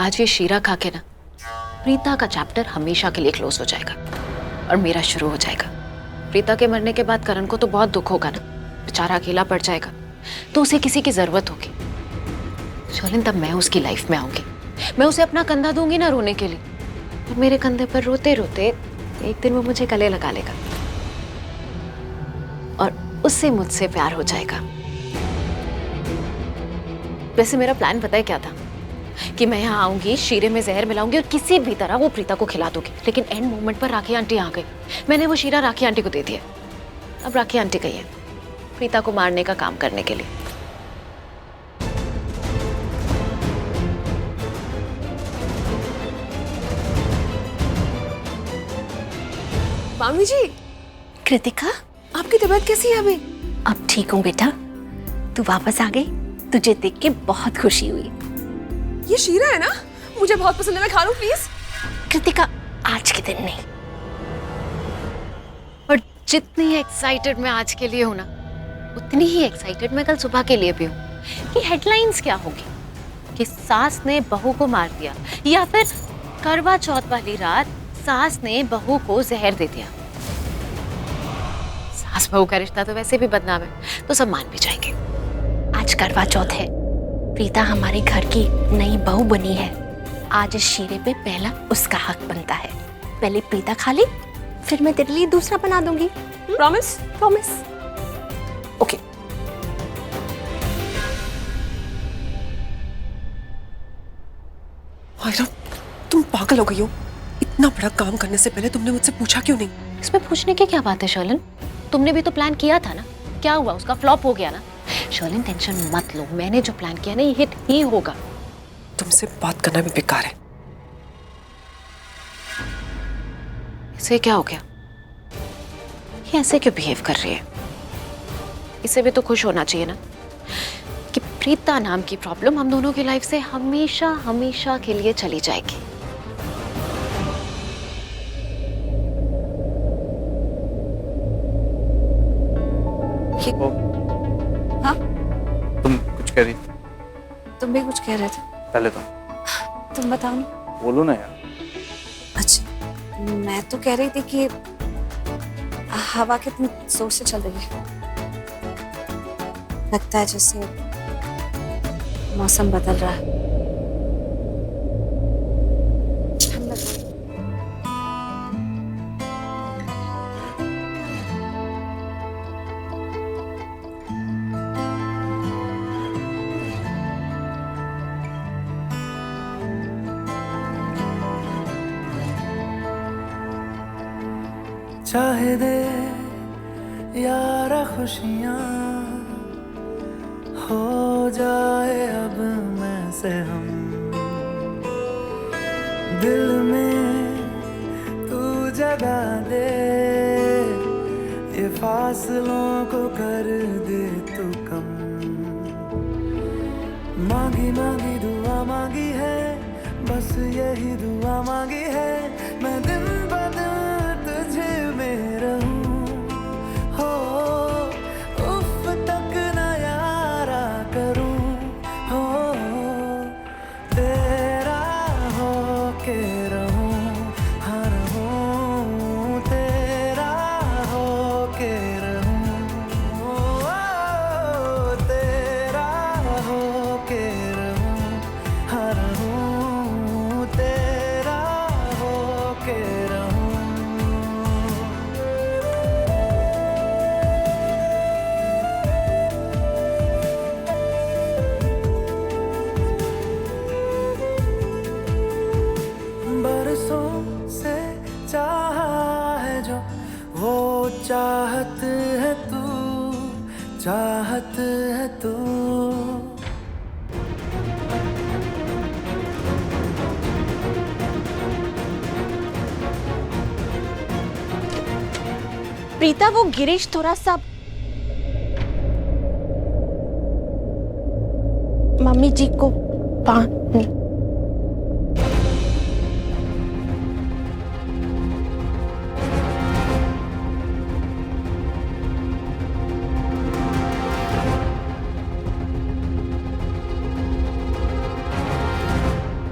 आज ये शीरा खा के ना प्रीता का चैप्टर हमेशा के लिए क्लोज हो जाएगा और मेरा शुरू हो जाएगा। प्रीता के मरने के बाद करण को तो बहुत दुख होगा ना, बेचारा अकेला पड़ जाएगा, तो उसे किसी की जरूरत होगी। शर्लिन, तब मैं उसकी लाइफ में आऊंगी, मैं उसे अपना कंधा दूंगी ना रोने के लिए, और मेरे कंधे पर रोते रोते एक दिन वो मुझे गले लगा लेगा और उससे मुझसे प्यार हो जाएगा। वैसे मेरा प्लान पता है क्या था? कि मैं यहाँ आऊंगी, शीरे में जहर मिलाऊंगी और किसी भी तरह वो प्रीता को खिला दूंगी। लेकिन एंड मोमेंट पर राखी आंटी आ गई, मैंने वो शीरा राखी आंटी को दे दिया। अब राखी आंटी गई है प्रीता को मारने का काम करने के लिए। मामी जी। कृतिका, आपकी तबीयत कैसी है अभी? अब ठीक हूँ बेटा, तू वापस आ गई, तुझे देख के बहुत खुशी हुई। ये शीरा है ना, मुझे बहुत पसंद है, मैं खा लूं प्लीज? कृतिका, आज के दिन नहीं। और जितनी एक्साइटेड मैं आज के लिए हूं ना, उतनी ही एक्साइटेड मैं कल सुबह के लिए भी हूँ कि हेडलाइंस क्या होगी कि सास ने बहू को मार दिया, या फिर करवा चौथ वाली रात सास ने बहू को जहर दे दिया। सास बहू का रिश्ता तो वैसे भी बदनाम है, तो सब मान भी जाएंगे। आज करवा चौथ है, प्रीता हमारे घर की नई बहू बनी है। आज इस शीरे पे पहला उसका हक बनता है। पहले प्रीता खा ले, फिर मैं तेरे लिए दूसरा बना दूंगी। प्रॉमिस? प्रॉमिस। ओके। आयरा, तुम पागल हो गई हो। इतना बड़ा काम करने से पहले तुमने मुझसे पूछा क्यों नहीं? इसमें पूछने की क्या बात है शर्लिन? तुमने भी तो प्लान किया था ना, क्या हुआ? उसका फ्लॉप हो गया ना। शर्लिन, टेंशन मत लो, मैंने जो प्लान किया ना ये हिट ही होगा। तुमसे बात करना भी बेकार है। इसे क्या हो गया? ये ऐसे क्यों बिहेव कर रही है? इसे भी तो खुश होना चाहिए ना कि प्रीता नाम की प्रॉब्लम हम दोनों की लाइफ से हमेशा हमेशा के लिए चली जाएगी। हाँ? तुम कुछ कह रही? तुम भी कुछ कह रहे थे? पहले तुम बताओ ना। बोलो ना यार। अच्छा, मैं तो कह रही थी कि हवा कितनी जोर से चल रही है, लगता है जैसे मौसम बदल रहा है। चाहे दे यारा खुशियाँ हो जाए अब मैं से हम, दिल में तू जगा दे, ये फासलों को कर दे तू कम। मांगी मांगी दुआ मांगी है, बस यही दुआ मांगी है, मैं दिन ब दिन तुझे में रहूं, हो उफ तक न यारा करूं, हो तेरा हो के रहूं, हाँ रहूं तेरा हो के रहूं, ओ तेरा हो के रहूं, हाँ रहूं तेरा हो के रहूं। बरसों से चाहा है जो वो चाहत है तू, चाहत है तू। प्रीता, वो गिरीश थोड़ा सा मम्मी जी को पानी।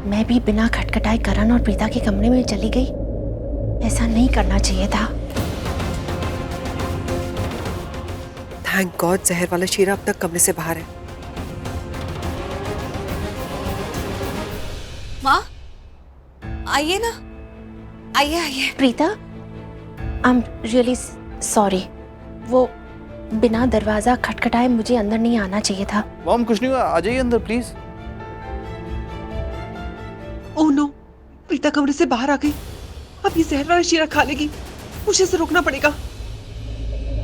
मैं भी बिना खटखटाए करण और प्रीता के कमरे में चली गई। ऐसा नहीं करना चाहिए था। थैंक गॉड जहर वाला शीरा अब तक कमरे से बाहर है। माँ आइए ना, आइए आइए। Preeta, I am really sorry. वो बिना दरवाजा खटखटाए मुझे अंदर नहीं आना चाहिए था। मॉम कुछ नहीं हुआ, आ जाइए अंदर प्लीज। ओह नो, प्रीता कमरे से बाहर आ गई। अब ये जहर वाला शीरा खा लेगी। मुझे इसे रोकना पड़ेगा।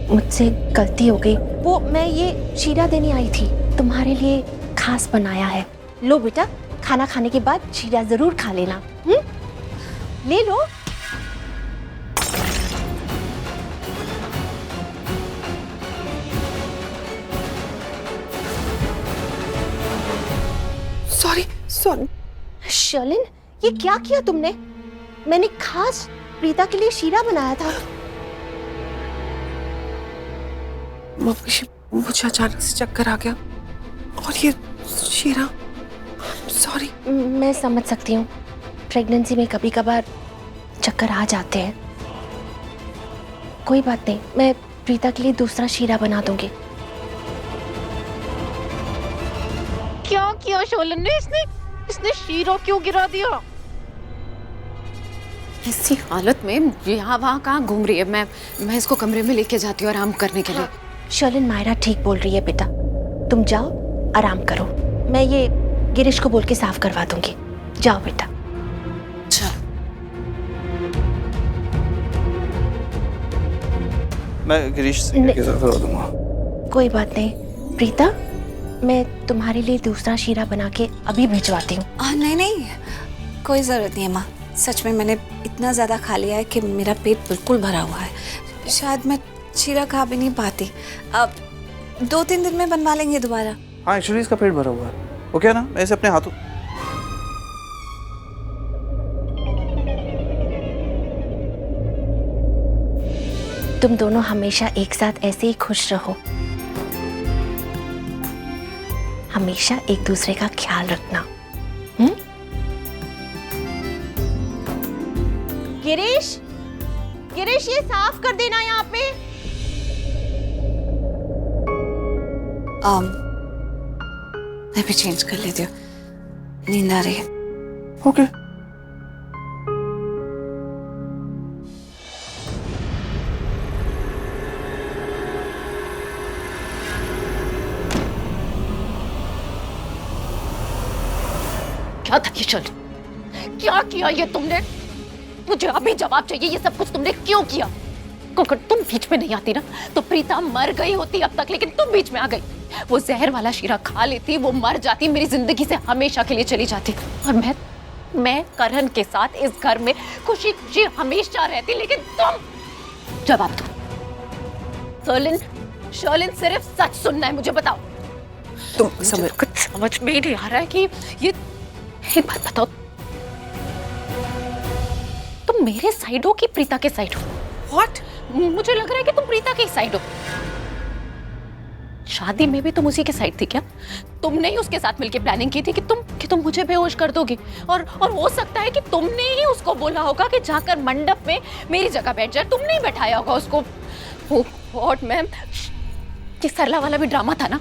मुझसे गलती हो गई। वो मैं ये शीरा देने आई थी, तुम्हारे लिए खास बनाया है। लो बेटा, खाना खाने के बाद शीरा जरूर खा लेना। ले लो। Sorry sorry. शर्लिन, ये क्या किया तुमने? मैंने खास प्रीता के लिए शीरा बनाया था। मुझे अचानक से चक्कर आ गया और ये शीरा। सॉरी। मैं समझ सकती हूँ, प्रेगनेंसी में कभी कभार चक्कर आ जाते हैं। कोई बात नहीं, मैं प्रीता के लिए दूसरा शीरा बना दूंगी। क्या किया शोलन ने? इसने शीरा क्यों गिरा दिया? इसी हालत में यहाँ वहाँ कहाँ घूम रही है? मैं इसको कमरे में लेके जाती हूँ आराम करने के लिए। शर्लिन, मायरा ठीक बोल रही है बेटा, तुम जाओ आराम करो। मैं ये गिरीश को बोल के साफ करवा दूंगी। जाओ बेटा। चल। मैं गिरीश से करवा दूंगा। कोई बात नहीं प्रीता, मैं तुम्हारे लिए दूसरा शीरा बना के अभी भिजवाती हूँ। नहीं नहीं, कोई ज़रूरत नहीं है माँ। सच में मैंने इतना ज़्यादा खा लिया है कि मेरा पेट बिल्कुल भरा हुआ है। शायद मैं शीरा खा भी नहीं पाती। अब 2-3 दिन में बनवा लेंगे दोबारा। हाँ एक्चुअली इसका पेट भरा हुआ है। वो क्या ना, मैं इसे अपने हाथों तुम दोनों हमेशा एक साथ ऐसे ही खुश रहो। हमेशा एक दूसरे का ख्याल रखना। गिरीश, गिरीश ये साफ कर देना यहाँ पे। मैं भी चेंज कर लेती हूँ, नींद आ रही है। ओके। क्या था ये शर्लिन? क्या किया ये तुमने? मुझे अभी जवाब चाहिए। ये सब कुछ तुमने क्यों किया? अगर तुम बीच में नहीं आती ना तो प्रीता मर गई होती अब तक, लेकिन तुम बीच में आ गई। वो जहर वाला शीरा खा लेती, वो मर जाती, मेरी जिंदगी से हमेशा के लिए चली जाती, और मैं करण के साथ इस घर में खुशी खुशी हमेशा रहती। लेकिन तुम जवाब दो। शर्लिन सिर्फ सच सुनना है, मुझे बताओ। तुम समझ में ही नहीं आ रहा है कि ये। एक बात बताओ, तुम मेरे साइड हो कि प्रीता के साइड हो? What? मुझे लग रहा है कि तुम प्रीता के साइड हो। शादी में भी तुम उसी के साइड थी क्या? तुमने ही उसके साथ मिलकर प्लानिंग की थी कि तुम मुझे बेहोश कर दोगी, और हो सकता है कि तुमने ही उसको बोला होगा कि जाकर मंडप में मेरी जगह बैठ जाए। तुमने ही बैठाया होगा उसको। गॉड मैम, ये सरला वाला भी ड्रामा था ना?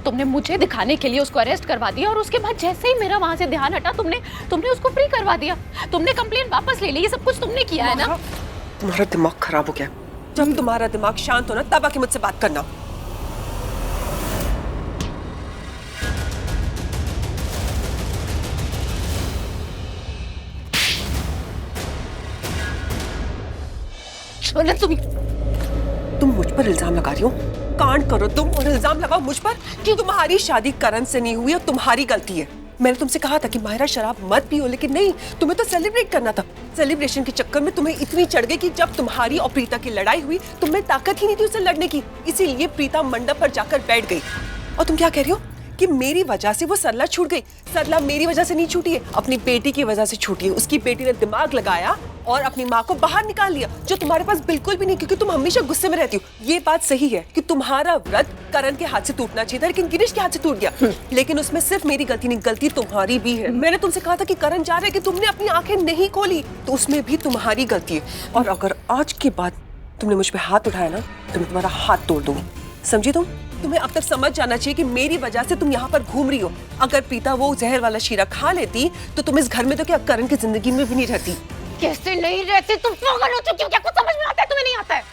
तुमने मुझे दिखाने के लिए उसको अरेस्ट करवा दिया, और उसके बाद जैसे ही मेरा वहां से ध्यान हटा तुमने उसको फ्री करवा दिया। तुमने कंप्लेंट वापस ले ली। ये सब कुछ तुमने किया है ना? तुम्हारा दिमाग खराब हो गया। जब तुम्हारा दिमाग शांत हो ना तब आके मुझसे बात करना। तुम मुझ पर इल्जाम लगा रही हो। कांड करो तुम और इल्जाम लगाओ मुझ पर कि तुम्हारी शादी करण से नहीं हुई और तुम्हारी गलती है। मैंने तुमसे कहा था कि मायरा शराब मत पियो, लेकिन नहीं, तुम्हें तो सेलिब्रेट करना था। सेलिब्रेशन के चक्कर में तुम्हें इतनी चढ़ गई कि जब तुम्हारी और प्रीता की लड़ाई हुई तुम्हें ताकत ही नहीं थी उससे लड़ने की, इसीलिए प्रीता मंडप पर जाकर बैठ गई। और तुम क्या कह रही हो कि मेरी वजह से वो सरला छूट गई। सरला मेरी वजह से नहीं छूटी है, अपनी बेटी की वजह से छूटी है। उसकी बेटी ने दिमाग लगाया और अपनी माँ को बाहर निकाल लिया, जो तुम्हारे पास बिल्कुल भी नहीं, क्योंकि तुम हमेशा गुस्से में रहती हो। ये बात सही है कि तुम्हारा व्रत करण के हाथ से टूटना चाहिए था, लेकिन गिरीश के हाथ से टूट गया। लेकिन उसमें सिर्फ मेरी गलती नहीं, गलती तुम्हारी भी है। मैंने तुमसे कहा था कि करण जा रहा है, कि तुमने अपनी आंखें नहीं खोली, तो उसमें भी तुम्हारी गलती है। और अगर आज के बाद तुमने मुझ पे हाथ उठाया ना, तो मैं तुम्हारा हाथ तोड़ दूंगी, समझी तुम? तुम्हें अब तक समझ जाना चाहिए कि मेरी वजह से तुम यहाँ पर घूम रही हो। अगर प्रीता वो जहर वाला शीरा खा लेती तो तुम इस घर में तो क्या करण की जिंदगी में भी नहीं रहती। कैसे नहीं रहते तुम? पागल हो चुकी हो क्या? कुछ समझ में आता है तुम्हें? नहीं आता है?